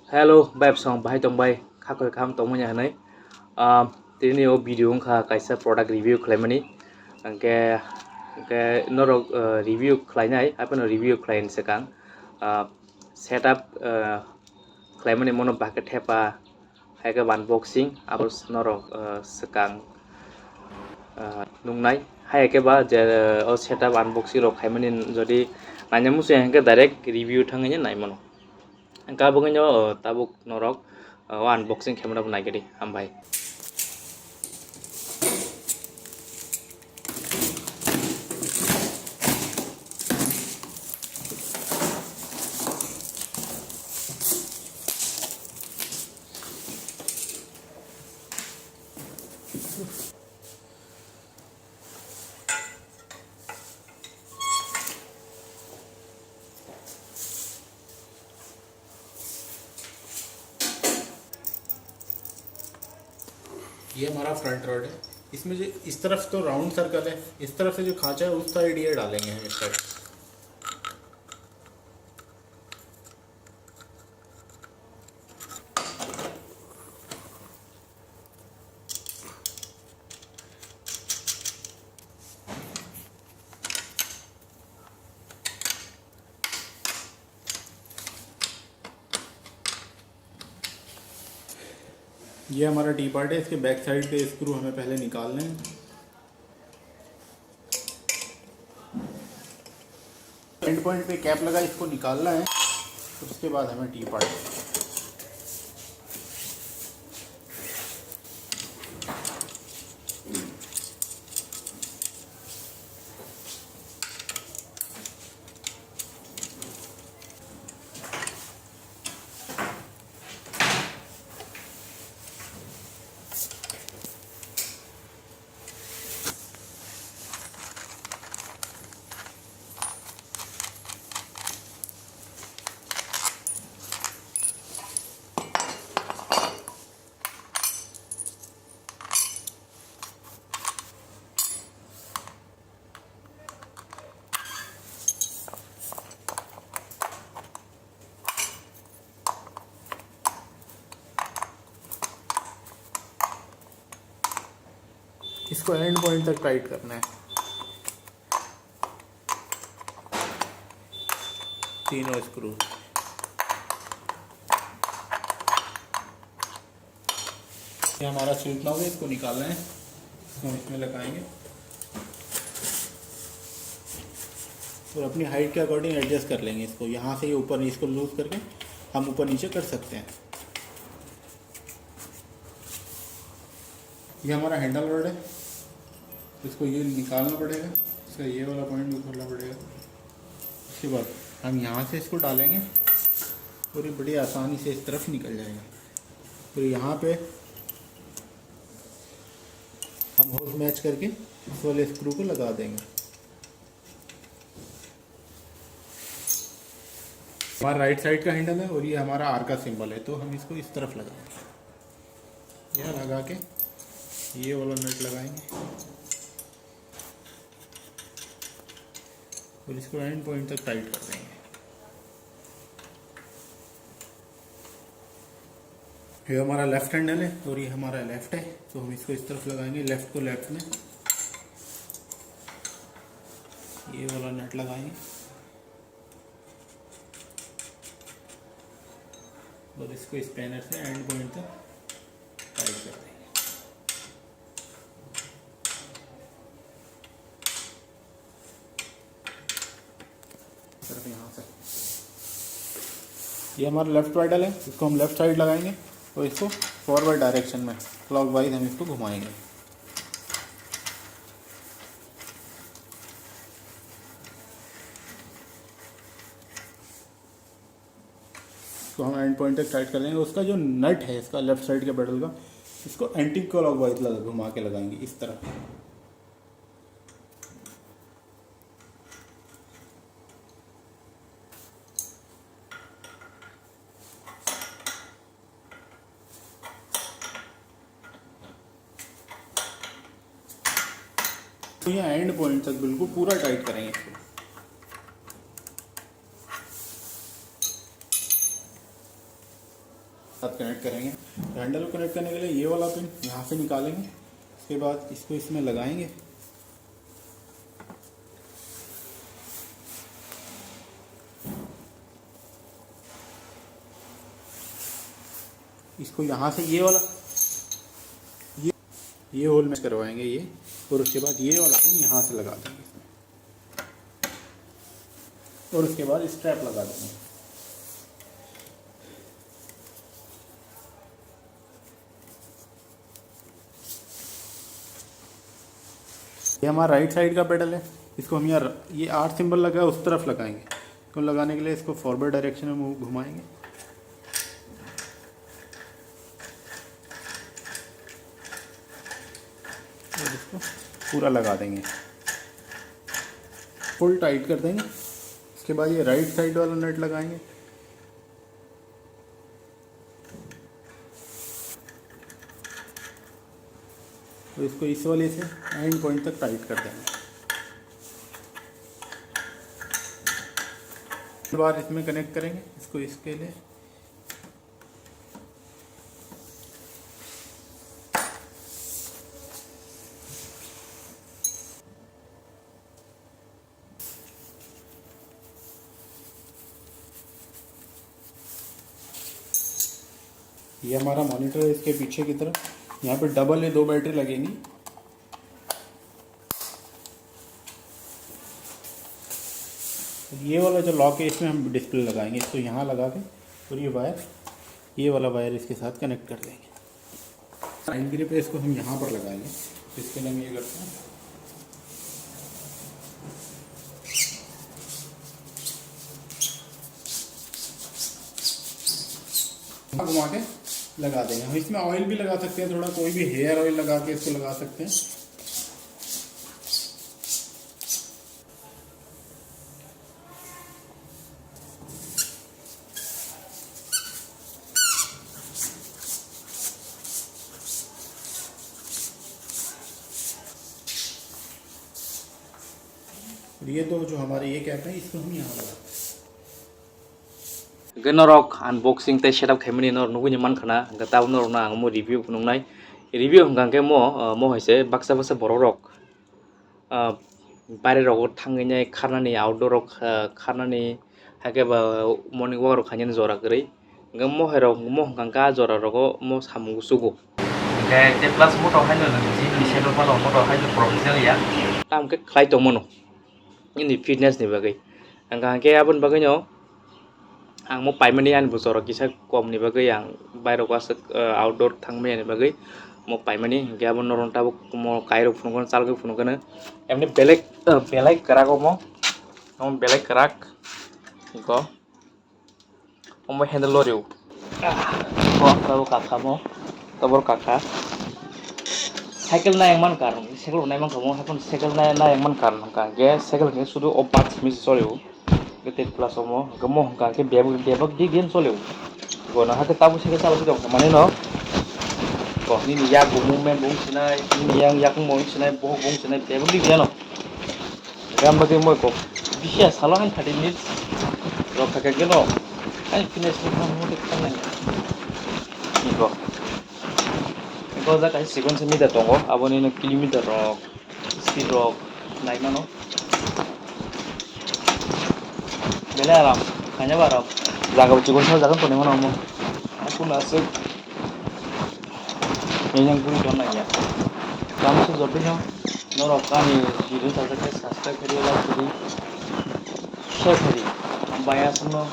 Hello, Bab song bahai tong bai khakoi kham tong manya hanai. Tini o video kha kaisa product review khlaimani. Angke norok review khlainai apano review khlain sekang. Setup khlaimani mono bucket thepa haika unboxing abos norok sekang nungnai haike ba je o setup unboxing rok khaimani jodi nanyamusu hangke direct review thangainya naimono. Angka bunganyo tabuk norok unboxing camera bunai gedi ambai. ये हमारा front road है। इसमें जो इस तरफ तो round circle है, इस तरफ से जो खांचा है उस साइड ये डालेंगे हम इस साइड। ये हमारा टी पार्ट है, इसके बैक साइड के स्क्रू हमें पहले निकालने हैं। एंड पॉइंट पे कैप लगा, इसको निकालना है, उसके बाद हमें टी पार्ट। इसको एंड पॉइंट तक टाइट करना है, तीनों स्क्रू। ये हमारा स्लिप नॉब है, इसको निकालना है, हम इसमें लगाएंगे और अपनी हाइट के अकॉर्डिंग एडजस्ट कर लेंगे इसको। यहाँ से ये ऊपर इसको लूज करके हम ऊपर नीचे कर सकते हैं। ये हमारा हैंडल रोड है, इसको ये निकालना पड़ेगा, इसका ये वाला पॉइंट भी खोलना पड़ेगा। उसके बाद हम यहाँ से इसको डालेंगे और ये बड़ी आसानी से इस तरफ निकल जाएगा। फिर यहाँ पे हम होल मैच करके इस वाले स्क्रू को लगा देंगे। हमारा राइट साइड का हैंडल है और ये हमारा आर का सिंबल है, तो हम इसको इस तरफ लगाएंगे। यह लगा के ये वाला नट लगाएंगे और इसको एंड पॉइंट तक टाइट कर देंगे। ये हमारा लेफ्ट हैंडल है और ये हमारा लेफ्ट है, तो हम इसको इस तरफ लगाएंगे, लेफ्ट को लेफ्ट में ये वाला नट लगाएंगे और इसको स्पैनर से एंड पॉइंट तक टाइट कर देंगे। सिर्फ यहाँ से ये हमारा लेफ्ट पैडल है, इसको हम लेफ्ट साइड लगाएंगे और इसको फॉरवर्ड डायरेक्शन में क्लॉकवाइज हम इसको घुमाएंगे। तो हम एंड पॉइंट तक टाइट कर लेंगे। उसका जो नट है इसका लेफ्ट साइड के पैडल का, इसको एंटी क्लॉकवाइज घुमा के लगाएंगे इस तरह। तो यहाँ एंड पॉइंट तक बिल्कुल पूरा टाइट करेंगे इसको। साथ कनेक्ट करेंगे। तो हैंडल को कनेक्ट करने के लिए ये वाला पिन यहाँ से निकालेंगे, उसके बाद इसको इसमें लगाएंगे। इसको यहाँ से ये वाला ये होल में करवाएंगे ये, और उसके बाद ये वाला पिन यहाँ से लगा देंगे इसमें, और उसके बाद स्ट्रैप लगा देंगे। ये हमारा राइट साइड का पेडल है, इसको हम यार ये 8 सिंबल लगा है उस तरफ लगाएंगे। तो लगाने के लिए इसको फॉरवर्ड डायरेक्शन में घुमाएंगे, और इसको पूरा लगा देंगे, फुल टाइट कर देंगे। उसके बाद ये राइट साइड वाला नट लगाएंगे, तो इसको इस वाले से एंड पॉइंट तक टाइट कर देंगे। एक बार इसमें कनेक्ट करेंगे इसको, इसके लिए ये हमारा मॉनिटर है, इसके पीछे की तरफ यहाँ पे डबल है, 2 बैटरी लगेंगी। ये वाला जो लॉक है इसमें हम डिस्प्ले लगाएंगे, इसको यहाँ लगा के और ये वाला वायर इसके साथ कनेक्ट कर देंगे। साइड ग्रिप है, इसको हम यहाँ पर लगाएंगे। इसके लिए हम ये करते हैं, घुमा के लगा देंगे। हम इसमें ऑयल भी लगा सकते हैं, थोड़ा कोई भी हेयर ऑयल लगा के इसको लगा सकते हैं। ये तो जो हमारे ये कैप है इसको हम यहाँ लगाते हैं। Genorok unboxing teh setup kemini nor nunggu nyaman kana gata nor na mo review nungnai review hanggang ke mo haise baksa borok bare rok thangini kharnani outdoor rok kharnani hake ba morning walk rok khanyan jora gri ngam mo herok mo hanggang ka jora rok mo samu sugu ke te plus mo to haino ji ni setup palo mo to haino professional ya tam ke khlai to mono ini fitness ni bagai hanggang ke abon bagai no ang mo paimani an busoro kisa kom ni bagai ang bairo ka outdoor thangmani ni bagai mo paimani gabon noron tabo mo kairo phungon salgo phungon emni belek karak mo belek karak ko mo handle loriu ko tabo kakha mo tabor kakha cycle na yang man karung cycle na man kamo hapon cycle na yang man karung ka ge cycle ke sudu opat mis soriu gete plus omo gamo ka ke bebak di gen soleu gona ha ke tabu se ke sala bidong mane no ko ni ya bu movement bung sinai ni yang yak mo sinai bo bung sinai bebak di gen no gam bage mo ko bisya sala han 30 minutes ro ka ke no ai finish ni kam mo de kan na ni ko za ka sequence mi da tongo aboni no kilometer ro speed ro nai mano bele aram hanya baram jaga cikun sa jaga to ne mana mo aku nasib yang puri don ya kamu se jobi no no kani jiru sa ke subscribe kariyo la puri share kari ambaya suno